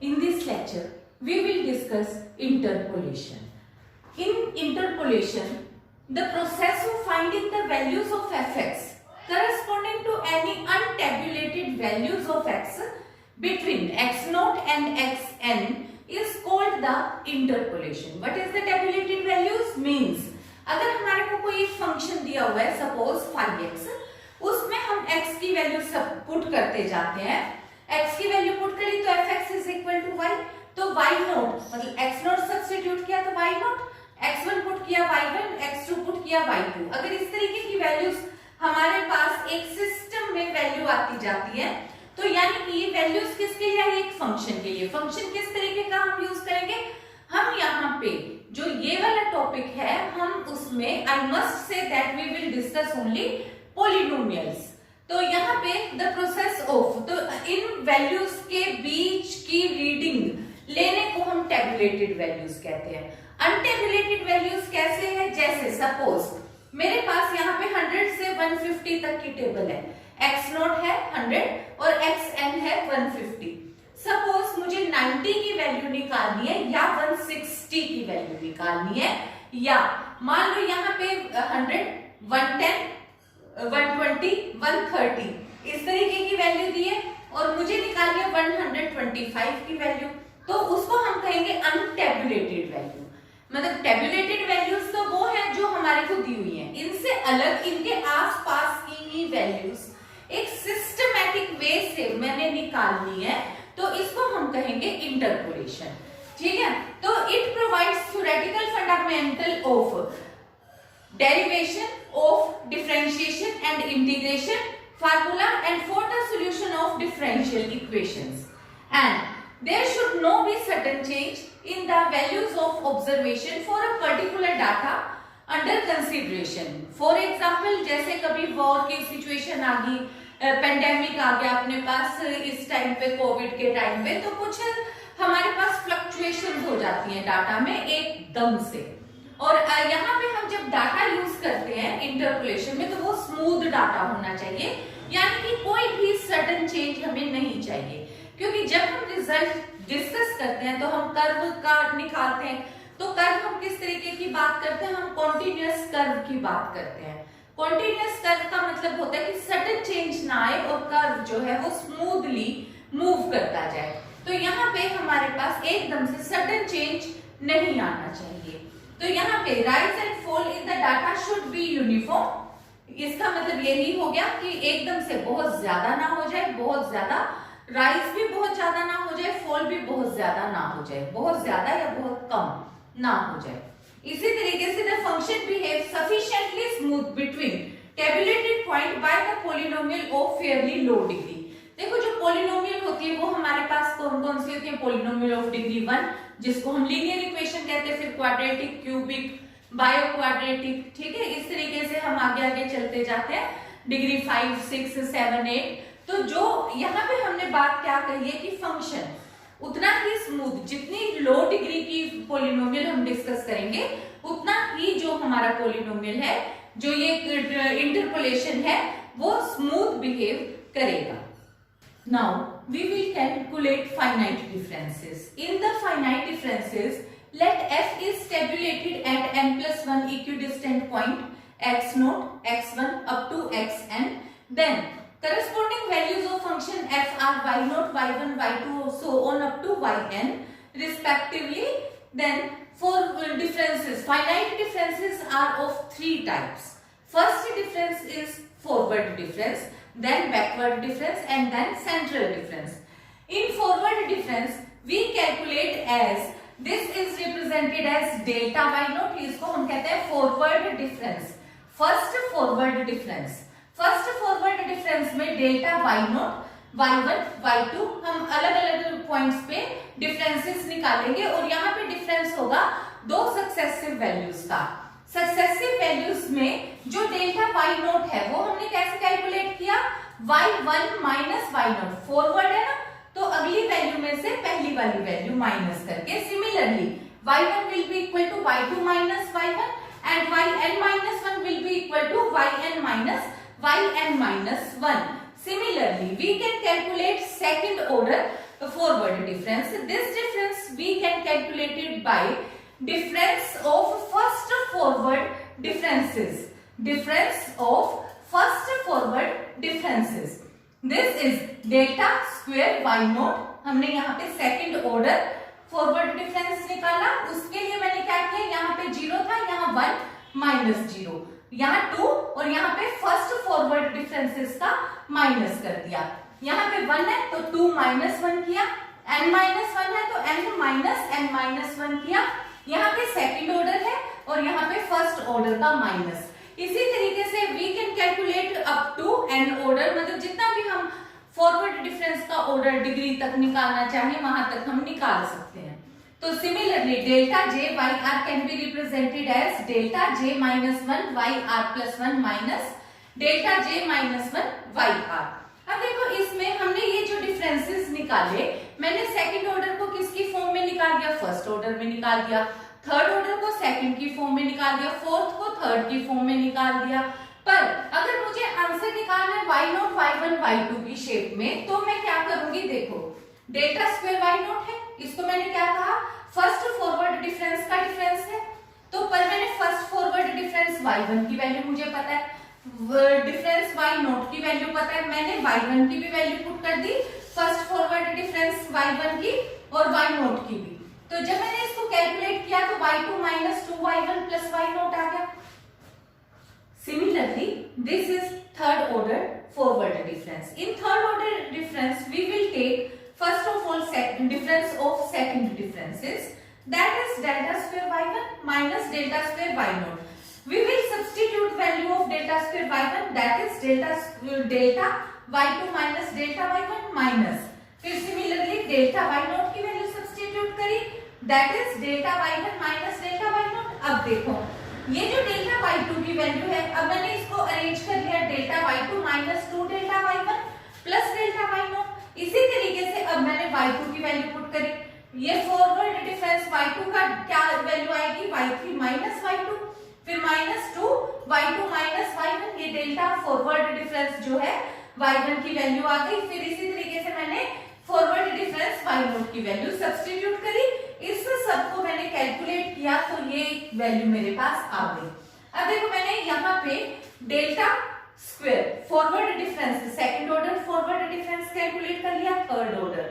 In this lecture, we will discuss interpolation. In interpolation, the process of finding the values of fx corresponding to any untabulated values of x between x0 and xn is called the interpolation. What is the tabulated values? Means अगर हमारे को कोई एक function दिया हुआ है, suppose 5x, उसमें हम x की वैल्यू सब पुट करते जाते हैं, x की वैल्यू पुट करी तो fx is equal to y, तो y0 मतलब x0 सब्स्टिट्यूट किया तो y0, x1 पुट किया y1, x2 पुट किया y2। अगर इस तरीके की वैल्यूज हमारे पास एक सिस्टम में वैल्यू आती जाती है, तो यानी कि ये वैल्यूज किसके लिए है? एक फंक्शन के लिए। फंक्शन किस तरीके का हम यूज करेंगे? हम यहाँ पे जो ये वाला टॉपिक है, हम उसमें I must say that we will discuss only polynomials. तो यहाँ पे द प्रोसेस ऑफ, तो इन वैल्यूज के बीच की रीडिंग लेने को हम टेबुलेटेड वैल्यूज कहते हैं। अनटेबुलेटेड वैल्यूज कैसे है? जैसे सपोज मेरे पास यहाँ पे 100 से 150 तक की टेबल है, x0 है 100 और xn है 150। सपोज मुझे 90 की वैल्यू निकालनी है या 160 की वैल्यू निकालनी है, या मान लो यहाँ पे 100, 110, 120, 130 इस तरीके की वैल्यू दी है और मुझे निकालनी है 125 की वैल्यू, तो उसको हम कहेंगे अनटेबुलेटेड वैल्यू। मतलब टेबुलेटेड वैल्यूज तो वो है जो हमारे को दी हुई है, इनसे अलग इनके आसपास की ही वैल्यूज एक सिस्टमैटिक वे से मैंने निकालनी है, तो इसको हम कहेंगे इंटरपोलेशन। ठीक है, तो it provides theoretical fundamental of derivation of differentiation and integration formula and for the solution of differential equations, and there should not be certain change in the values of observation for a particular data under consideration. For example, जैसे कभी war की situation आ गई, pandemic आ गया अपने पास इस time पे, Covid के time पे, तो कुछ हमारे पास फ्लक्चुएशन हो जाती है डाटा में एकदम से, और यहाँ पे हम जब डाटा यूज करते हैं इंटरपोलेशन में, तो वो स्मूथ डाटा होना चाहिए, यानी कि कोई भी सडन चेंज हमें नहीं चाहिए। क्योंकि जब हम रिजल्ट डिस्कस करते हैं तो हम कर्व का निकालते हैं, तो कर्व हम किस तरीके की बात करते हैं? हम कॉन्टिन्यूअस कर्व की बात करते हैं। कॉन्टिन्यूअस कर्व का मतलब होता है कि सडन चेंज ना आए और कर्व जो है वो स्मूथली मूव करता जाए। तो यहाँ पे हमारे पास एकदम से सडन चेंज नहीं आना चाहिए। तो यहाँ पे rise and fall in the data should be uniform. इसका मतलब यही हो गया कि एकदम से बहुत ज्यादा ना हो जाए, बहुत ज्यादा राइज भी बहुत ज्यादा ना हो जाए, फॉल भी बहुत ज्यादा ना हो जाए, बहुत ज्यादा या बहुत कम ना हो जाए। इसी तरीके से the function behave sufficiently smooth between tabulated point by the polynomial of Fairlie low degree. देखो जो पॉलिनोमियल होती है वो हमारे पास कौन कौन सी होती है? पॉलिनोमियल ऑफ डिग्री 1 जिसको हम लीनियर इक्वेशन कहते हैं, फिर क्वाड्रेटिक, क्यूबिक, बायो क्वाड्रेटिक। ठीक है, इस तरीके से हम आगे आगे चलते जाते हैं, डिग्री 5, 6, 7, 8। तो जो यहाँ पे हमने बात क्या कही है कि फंक्शन उतना ही स्मूथ, जितनी लो डिग्री की पॉलिनोमियल हम डिस्कस करेंगे उतना ही जो हमारा पॉलिनोमियल है, जो ये इंटरपोलेशन है, वो स्मूथ बिहेव करेगा। Now we will calculate finite differences. In the finite differences let f is tabulated at n+1 equidistant point x0, x1 up to xn, then corresponding values of function f are y0, y1, y2 so on up to yn respectively. Then for differences, finite differences are of 3 types. First difference is forward difference, then backward difference and then central difference. In forward difference we calculate as, this is represented as delta y0, इसको हम कहते हैं forward difference। First forward difference में delta y0, y1, y2 हम अलग अलग points पे differences निकालेंगे, और यहाँ पे डिफरेंस होगा दो सक्सेसिव वैल्यूज का। सक्सेसिव वैल्यूज में जो डेल्टा y0 है वो हमने कैसे कैलकुलेट किया? y1 माइनस y0, फॉरवर्ड है ना, तो अगली वैल्यू में से पहली वाली वैल्यू माइनस करके, similarly y1 will be equal to y2 minus y1 and yn minus 1 will be equal to yn minus 1. Similarly, we can calculate second order forward difference. This difference we can calculate it by difference of first forward differences. Difference of first forward differences. This is delta square y naught. हमने यहाँ पे second order forward difference निकाला, उसके लिए मैंने क्या किया, यहाँ पे 0 था, यहाँ 1 माइनस 0, यहाँ 2 और यहाँ पे फर्स्ट फॉरवर्ड डिफरेंसेस का माइनस कर दिया। यहाँ पे 1 है तो 2 माइनस 1 किया, n माइनस 1 है तो n माइनस n माइनस 1 किया। यहाँ पे सेकंड ऑर्डर है और यहाँ पे फर्स्ट ऑर्डर का माइनस। इसी तरीके से we can calculate up to n order, मतलब जितना भी हम फॉरवर्ड डिफरेंस का ऑर्डर डिग्री तक निकालना चाहें वहां तक हम निकाल सकते हैं। तो similarly delta J Y R can be represented as delta J minus 1 Y R plus 1 minus delta J minus 1 Y R. अब देखो इसमें हमने ये जो डिफरेंसेस निकाले, मैंने सेकंड ऑर्डर को किसकी फॉर्म में निकाल दिया, फर्स्ट ऑर्डर में निकाल दिया, थर्ड ऑर्डर को सेकंड की फॉर्म में निकाल दिया, फोर्थ को थर्ड की फॉर्म में निकाल दिया। पर अगर मुझे आंसर निकालना है y नॉट y1 y2 की शेप में, तो मैं क्या करूंगी, देखो डेल्टा स्क्वायर y नॉट है, इसको मैंने क्या कहा, फर्स्ट फॉरवर्ड डिफरेंस का डिफरेंस है। तो पर मैंने फर्स्ट फॉरवर्ड डिफरेंस y1 की वैल्यू मुझे पता है, डिफरेंस y नॉट की वैल्यू पता है, मैंने y1 की भी वैल्यू पुट कर दी, फर्स्ट फॉरवर्ड डिफरेंस y1 की और y नॉट की भी। तो जब मैंने इसको कैलकुलेट किया तो y2 minus 2y1 plus y naught आ गया। Similarly, this is third order forward difference. In third order difference, we will take first of all difference of second differences, that is delta square y1 minus delta square y naught. We will substitute value of delta square y1, that is delta y2 minus delta y1 minus. फिर similarly delta y naught की value substitute करी, that is delta y1 minus delta y naught. अब देखो ये जो delta y2 की value है, अब मैंने इसको अरेंज कर लिया, delta y2 minus 2 delta y1 plus delta y0। इसी तरीके से अब मैंने y2 की वैल्यू पुट करी, ये फॉरवर्ड डिफरेंस y2 का क्या वैल्यू आएगी, y3 माइनस y2, फिर माइनस 2 y2 माइनस y1, ये डेल्टा फॉरवर्ड डिफरेंस जो है y1 की वैल्यू आ गई। फिर इसी तरीके से मैंने फॉरवर्ड डिफरेंस y0 की वैल्यू सब्स्टिट्यूट करी, इस सबको मैंने कैलकुलेट किया तो ये वैल्यू मेरे पास आ गई। अब देखो मैंने यहाँ पे delta square forward difference second order forward difference calculate कर लिया, थर्ड ऑर्डर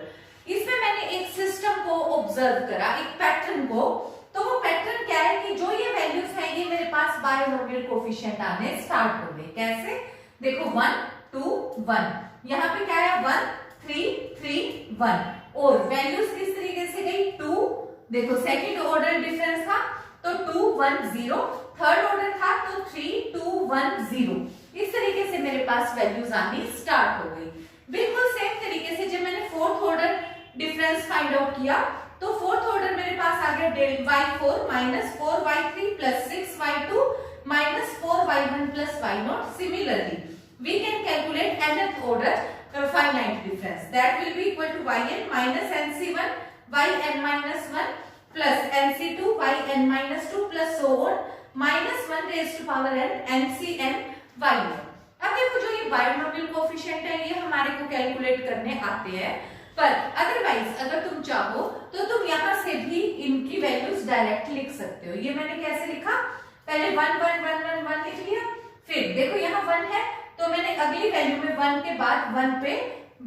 इसमें मैंने एक सिस्टम को ऑब्जर्व करा, एक पैटर्न को। तो वो पैटर्न क्या है कि जो ये वैल्यूज हैं ये मेरे पास बायनोमियल कोफिशिएंट आने स्टार्ट हो गए। कैसे, देखो 1 2 1, यहाँ पे क्या है 1 3 3 1, और वैल्यूज किस तरीके से गई 2, देखो सेकंड ऑर्डर डिफरेंस था तो 2 1 0, थर्ड ऑर्डर था तो 3 2 1 0, इस तरीके से मेरे पास वैल्यूज आनी स्टार्ट हो गई। बिल्कुल सेम तरीके से जब मैंने fourth order difference find out किया तो फोर्थ ऑर्डर मेरे पास आ गया y4 minus 4y3 plus 6y2 minus 4y1 plus y0। Similarly we can calculate nth ऑर्डर finite difference, that will be equal to yn minus nc1 yn minus 1 plus nc2 yn minus 2 plus so on minus 1 raised to power n ncn y1। अब देखो जो ये binomial coefficient है ये हमारे को calculate करने आते हैं, पर अदरवाइज अगर तुम चाहो तो तुम यहाँ से भी इनकी वैल्यूज डायरेक्ट लिख सकते हो। ये मैंने कैसे लिखा, पहले 1 1 1 1 1 लिख लिया, फिर देखो यहाँ 1 है तो मैंने अगली वैल्यू में 1 के बाद 1 पे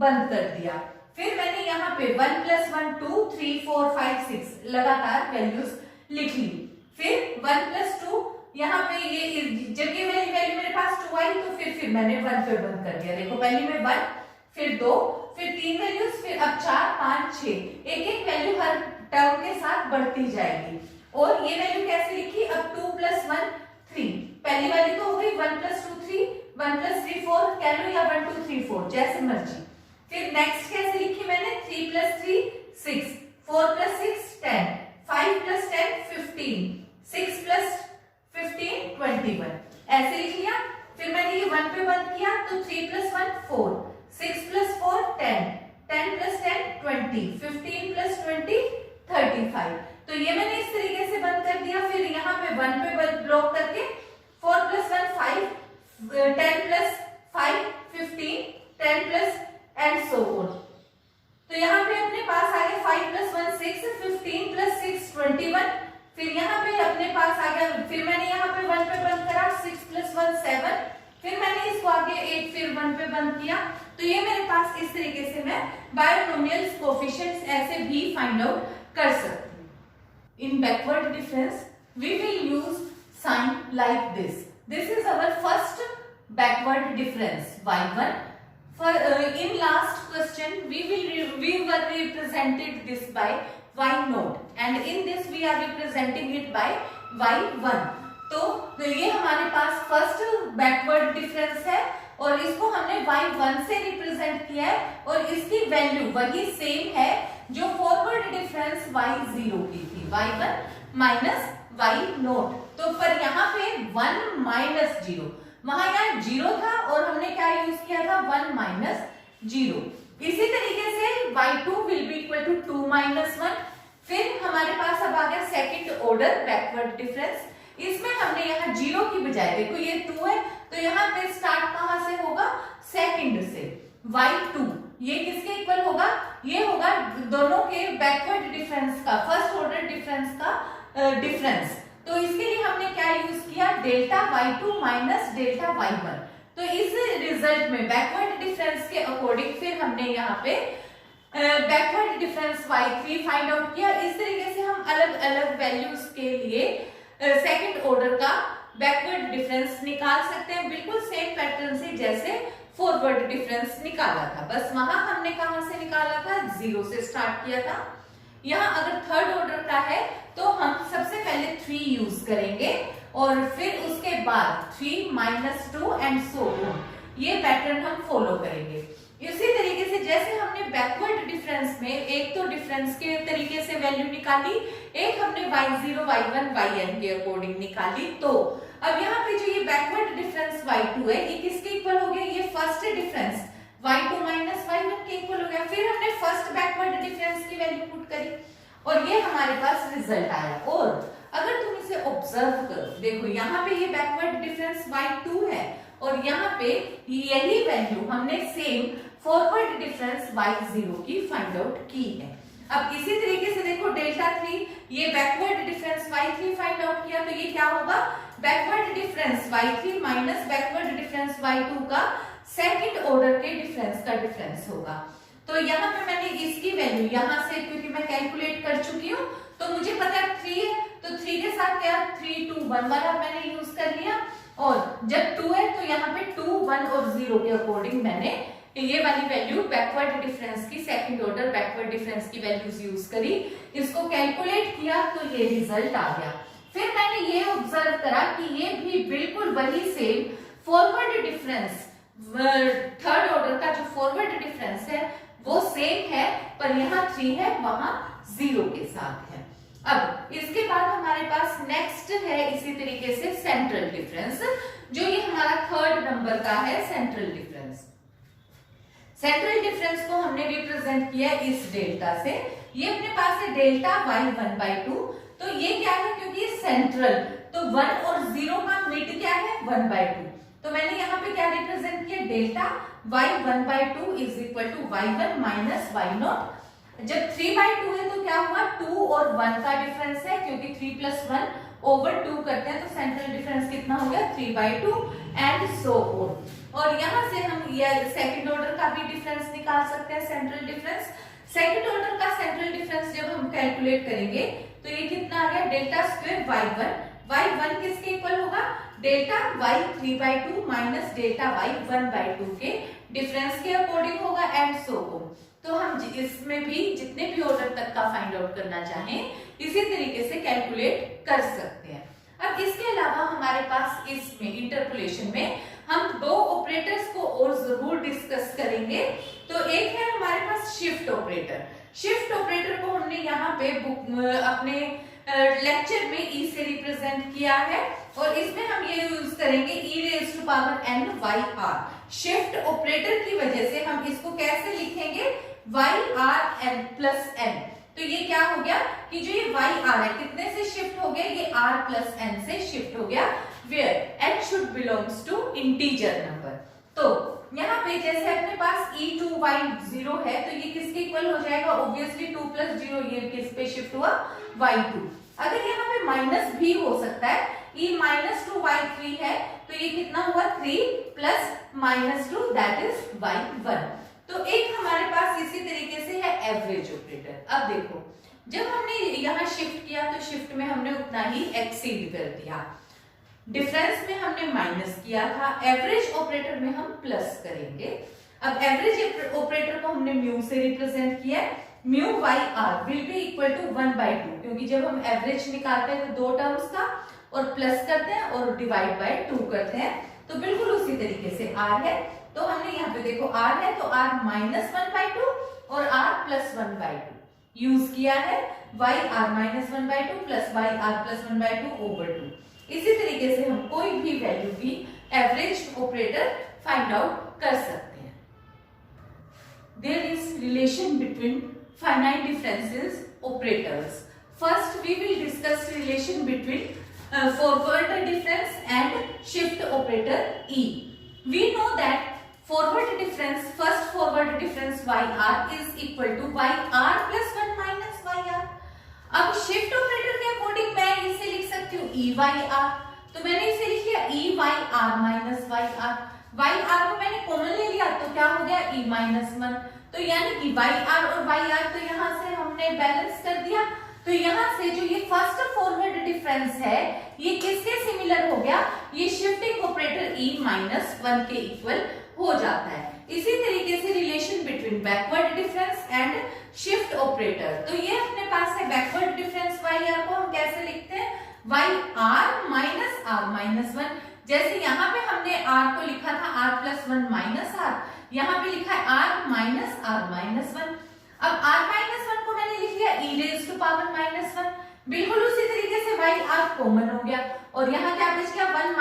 बंद कर दिया, फिर मैंने यहाँ पे 1 प्लस 1 2 3 4 5 6 लगातार वैल्यूज लिख ली, फिर 1 प्लस 2 यहाँ पे ये जब ये वैल्यू मेरे पास 2 आई तो फिर मैंने 1 पे बंद कर दिया। देखो पहले में 1 फिर 2 फिर 3 वैल्यूज, फिर अब 4 5 6, एक एक वैल्यू हर टर्म के साथ बढ़ती जाएगी। और ये वैल्यू कैसे लिखी, अब 2 प्लस 1 3, पहली वाली तो हो गई 1 प्लस 2 3, 1 प्लस 3 4 कह लो या 1 2 3 4 जैसे मर्जी। फिर नेक्स्ट कैसे लिखी मैंने, 3 प्लस 3 6, 4 प्लस 6 10, 5 प्लस 10 15, 6 प्लस 15 21 ऐसे लिख लिया। फिर मैंने ये 1 पे बंद किया तो 3 प्लस 1 4, 6 प्लस 4 10, 10 प्लस 10 20, 15 प्लस 20 35। तो ये मैंने इस तरीके से बंद कर दिया। फिर यहाँ पे 1 पे ब्लॉक करके 4 plus 1 5, 10 plus 5 15, 10 plus and so on. तो यहाँ पे अपने पास आ गया 5 + 1 6, 15 + 6 21, फिर यहाँ पे अपने पास आ गया, फिर मैंने यहाँ पे 1 पे बंद करा, 6 + 1 7, फिर मैंने इसको आगे 8 फिर 1 पे बंद किया। तो ये मेरे पास इस तरीके से मैं बायनोमियल्स कोएफिशिएंट्स ऐसे भी फाइंड आउट कर सकती हूँ। In backward difference we will use sign like this. This is our first backward difference y1. For in last question we were represented this by y naught and in this we are representing it by y1. तो ये हमारे पास first backward difference है और इसको हमने y1 से represent किया है और इसकी वैल्यू वही सेम है जो फॉरवर्ड डिफरेंस y0 की थी, y1 माइनस y नोट। तो पर यहाँ पे 1 - 0, वहां यहाँ 0 था और हमने क्या यूज किया था 1 - 0। इसी तरीके से y2 will be equal to 2 - 1। फिर हमारे पास अब आ गया सेकंड ऑर्डर बैकवर्ड डिफरेंस। इसमें हमने यहाँ 0 की बजाय, देखो ये 2 है तो यहाँ पे स्टार्ट कहां से होगा, सेकंड से। y2 ये किसके इक्वल होगा, ये होगा दोनों के बैकवर्ड डिफरेंस का, फर्स्ट ऑर्डर डिफरेंस का डिफरेंस। तो इसके लिए हमने क्या यूज किया, delta y2 minus delta y1। तो इस रिजल्ट में बैकवर्ड डिफरेंस के अकॉर्डिंग फिर हमने यहाँ पे backward difference y3 find out किया। इस तरीके से हम अलग अलग वैल्यूज के लिए सेकंड ऑर्डर का बैकवर्ड डिफरेंस निकाल सकते हैं, बिल्कुल सेम पैटर्न से जैसे फॉरवर्ड डिफरेंस निकाला था। बस वहां हमने कहां से निकाला था, 0 से स्टार्ट किया था। यहाँ अगर थर्ड ऑर्डर का है तो हम सबसे पहले 3 यूज करेंगे और फिर उसके बाद 3 - 2 एंड सो ऑन, ये पैटर्न हम फॉलो करेंगे। इसी तरीके से जैसे हमने बैकवर्ड डिफरेंस में एक तो डिफरेंस के तरीके से वैल्यू निकाली, एक हमने y0 y1 yn के अकॉर्डिंग निकाली। तो अब यहाँ पे जो ये बैकवर्ड डिफरेंस y2 है ये किसके इक्वल हो गया, ये first difference y2 minus y1 के इक्वल हो गया। फिर हमने फर्स्ट बैकवर्ड डिफरेंस की वैल्यू पुट करी और ये हमारे पास रिजल्ट आया। और अगर तुम इसे ऑब्जर्व करो, देखो यहाँ पे ये बैकवर्ड डिफरेंस y2 है और यहाँ पे यही वैल्यू हमने सेम फॉरवर्ड डिफरेंस y0 की फाइंड आउट की है। अब इसी तरीके से देखो डेल्टा 3, ये backward difference y3 find out किया, तो ये क्या होगा, backward difference y3 minus backward difference y2 का सेकंड ऑर्डर के डिफरेंस का डिफरेंस होगा। तो यहाँ पे मैंने इसकी वैल्यू यहाँ से, क्योंकि मैं कैलकुलेट कर चुकी हूँ तो मुझे पता है 3 है, तो 3 के साथ क्या 3 2 1 वाला मैंने यूज कर लिया। और जब 2 है तो यहाँ पे 2 1 और 0 के अकॉर्डिंग मैंने ये वाली वैल्यू बैकवर्ड डिफरेंस की, सेकंड ऑर्डर बैकवर्ड डिफरेंस की वैल्यूज यूज करी, इसको कैलकुलेट किया तो ये रिजल्ट आ गया। फिर मैंने ये ऑब्जर्व करा कि ये भी बिल्कुल वही same forward difference, third order का जो फॉरवर्ड डिफरेंस है वो सेम है, पर यहाँ 3 है वहां 0 के साथ है। अब इसके बाद हमारे पास नेक्स्ट है इसी तरीके से सेंट्रल डिफरेंस, जो ये हमारा थर्ड नंबर का है सेंट्रल डिफरेंस। सेंट्रल डिफरेंस को हमने रिप्रेजेंट किया इस डेल्टा से। ये अपने पास है डेल्टा y1/2। तो ये क्या है, क्योंकि सेंट्रल तो 1 और 0 का मिड क्या है 1/2, तो मैंने यहाँ पे क्या रिप्रेजेंट किया, delta y1/2 is equal to y1 minus y0। जब 3/2 है तो क्या हुआ, 2 और 1 का डिफरेंस है, क्योंकि 3 + 1 / 2 करते हैं तो सेंट्रल डिफरेंस कितना हो गया 3/2 एंड सो ऑन। और यहाँ से हम ये सेकंड ऑर्डर का भी डिफरेंस निकाल सकते हैं, सेंट्रल डिफरेंस। सेकंड ऑर्डर का सेंट्रल डिफरेंस जब हम कैलकुलेट करेंगे तो ये कितना आ गया, डेल्टा स्क्वायर y1 किसके इक्वल होगा, delta y3/2 minus delta y1/2 के डिफरेंस के अकॉर्डिंग होगा एंड सो ऑन। तो हम इसमें भी जितने भी ऑर्डर तक का फाइंड आउट करना चाहें इसी तरीके से कैलकुलेट कर सकते हैं। अब इसके अलावा हमारे पास इसमें इंटरपोलेशन में हम 2 ऑपरेटर्स को और जरूर डिस्कस करेंगे। तो एक है हमारे पास शिफ्ट ऑपरेटर। शिफ्ट ऑपरेटर को हमने यहाँ पे अपने लेक्चर में ई से रिप्रेजेंट किया है और इसमें हम ये यूज करेंगे e⁻n(y_r). शिफ्ट ऑपरेटर की वजह से हम इसको कैसे लिखेंगे, y_r+n। तो ये क्या हो गया कि जो ये y_r है कितने से शिफ्ट हो गया, ये r+n से शिफ्ट हो गया, where n should belongs to integer number. तो यहाँ पे जैसे अपने पास e2y 0 है तो ये किसके इक्वल हो जाएगा, ऑब्वियसली 2 + 0, ये किस पे शिफ्ट हुआ, y2। अगर यहाँ पे माइनस भी हो सकता है, e - 2y3 है तो ये कितना हुआ, 3 + -2 दैट इज y1। तो एक हमारे पास इसी तरीके से है एवरेज ऑपरेटर। अब देखो जब हमने यहाँ शिफ्ट किया तो शिफ्ट में हमने उतना ही एक्सीड कर दिया, डिफरेंस में हमने माइनस किया था, एवरेज ऑपरेटर में हम प्लस करेंगे। अब एवरेज ऑपरेटर को हमने म्यू से रिप्रेजेंट किया है, mu by R will be equal to 1/2, क्योंकि जब हम एवरेज निकालते हैं तो दो टर्म्स का और प्लस करते हैं और डिवाइड बाय 2 करते हैं, तो बिल्कुल उसी तरीके से आर है। तो हमने यहाँ पे देखो आर है तो आर -1/2 और आर +1/2 यूज किया है, y r -1/2 plus y r +1/2/2। इसी तरीके से हम कोई भी वैल्यू भी एवरेज ऑपरेटर फाइंड आउट कर सकते हैं। There is relation between finite differences operators. First we will discuss relation between forward difference and shift operator e। We know that forward difference, first forward difference yr is equal to yr plus 1 minus yr। अब shift operator के according मैं इसे लिख सकती हूँ EYR, तो मैंने इसे लिख लिया EYR minus YR। YR को मैंने कॉमन ले लिया तो क्या हो गया E -1, तो यानी कि YR और YR तो यहाँ से हमने बैलेंस कर दिया। तो यहाँ से जो ये फर्स्ट फॉरवर्ड डिफरेंस है ये किसके सिमिलर हो गया, ये शिफ्टिंग ऑपरेटर E -1 के इक्वल हो जाता है। इसी तरीके से relation between backward difference and shift operator, तो ये अपने पास है बैकवर्ड डिफरेंस YR को हम कैसे लिखते हैं, YR minus R -1। जैसे यहाँ पे हमने R को लिखा था R + 1 - R, यहाँ पे लिखा है R minus R -1। अब R -1 को मैंने लिख लिया e⁻⁻1, बिल्कुल उसी तरीके से YR कॉमन हो गया और यहाँ क्या बच गया 1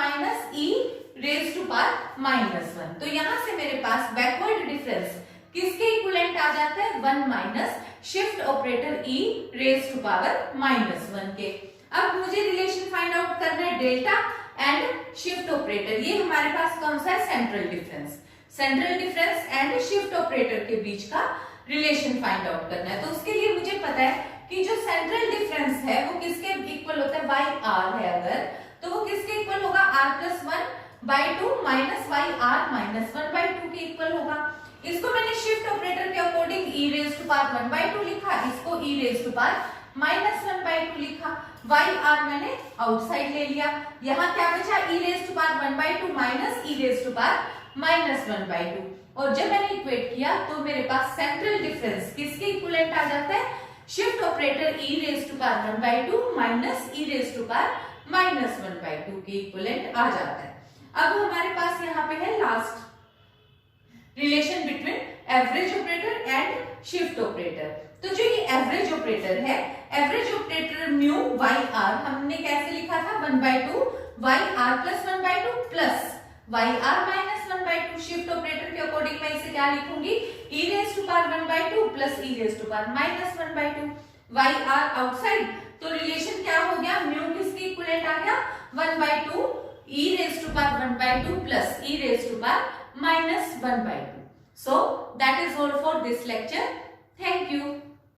- e⁻⁻1। तो यहाँ से मेरे पास बैकवर्ड डिफरेंस किसके इक्विवेलेंट आ जाता है, 1 माइनस शिफ्ट ऑपरेटर e⁻⁻1 के। अब मुझे रिलेशन फाइंड आउट करना है डेल्टा एंड शिफ्ट ऑपरेटर। ये हमारे पास कौन सा है, central difference. Central difference and shift operator के बीच का रिलेशन फाइंड आउट करना है। तो उसके लिए मुझे पता है कि जो सेंट्रल डिफरेंस है वो किसके इक्वल होता है, yr है अगर, तो वो किसके इक्वल होगा, r + 1/2 माइनस yr -1/2 के इक्वल होगा। इसको मैंने शिफ्ट ऑपरेटर के अकॉर्डिंग e⁻1/2 लिखा, इसको e⁻⁻1/2 लिखा, yr मैंने आउटसाइड ले लिया। यहाँ क्या बचा, e⁻1/2 माइनस e⁻1/2। और जब मैंने इक्वेट किया तो मेरे पास सेंट्रल डिफरेंस किसके इक्विवेलेंट आ जाता है, shift operator e⁻1/2 minus e⁻1/2 के इक्विवेलेंट आ जाता है। अब हमारे पास यहाँ पे है last relation between average operator and shift operator. तो जो ये एवरेज ऑपरेटर है, एवरेज ऑपरेटर म्यू yr हमने कैसे लिखा था, 1/2 yr + 1/2 plus yr -1/2। Shift operator के अकॉर्डिंग मैं इसे क्या लिखूंगी, e⁻1/2 plus e⁻1/2। yr outside, तो रिलेशन क्या हो गया, म्यू किसके इक्विवेलेंट आ गया, 1/2 e⁻1/2 plus e⁻1/2। So that is all for this lecture. Thank you.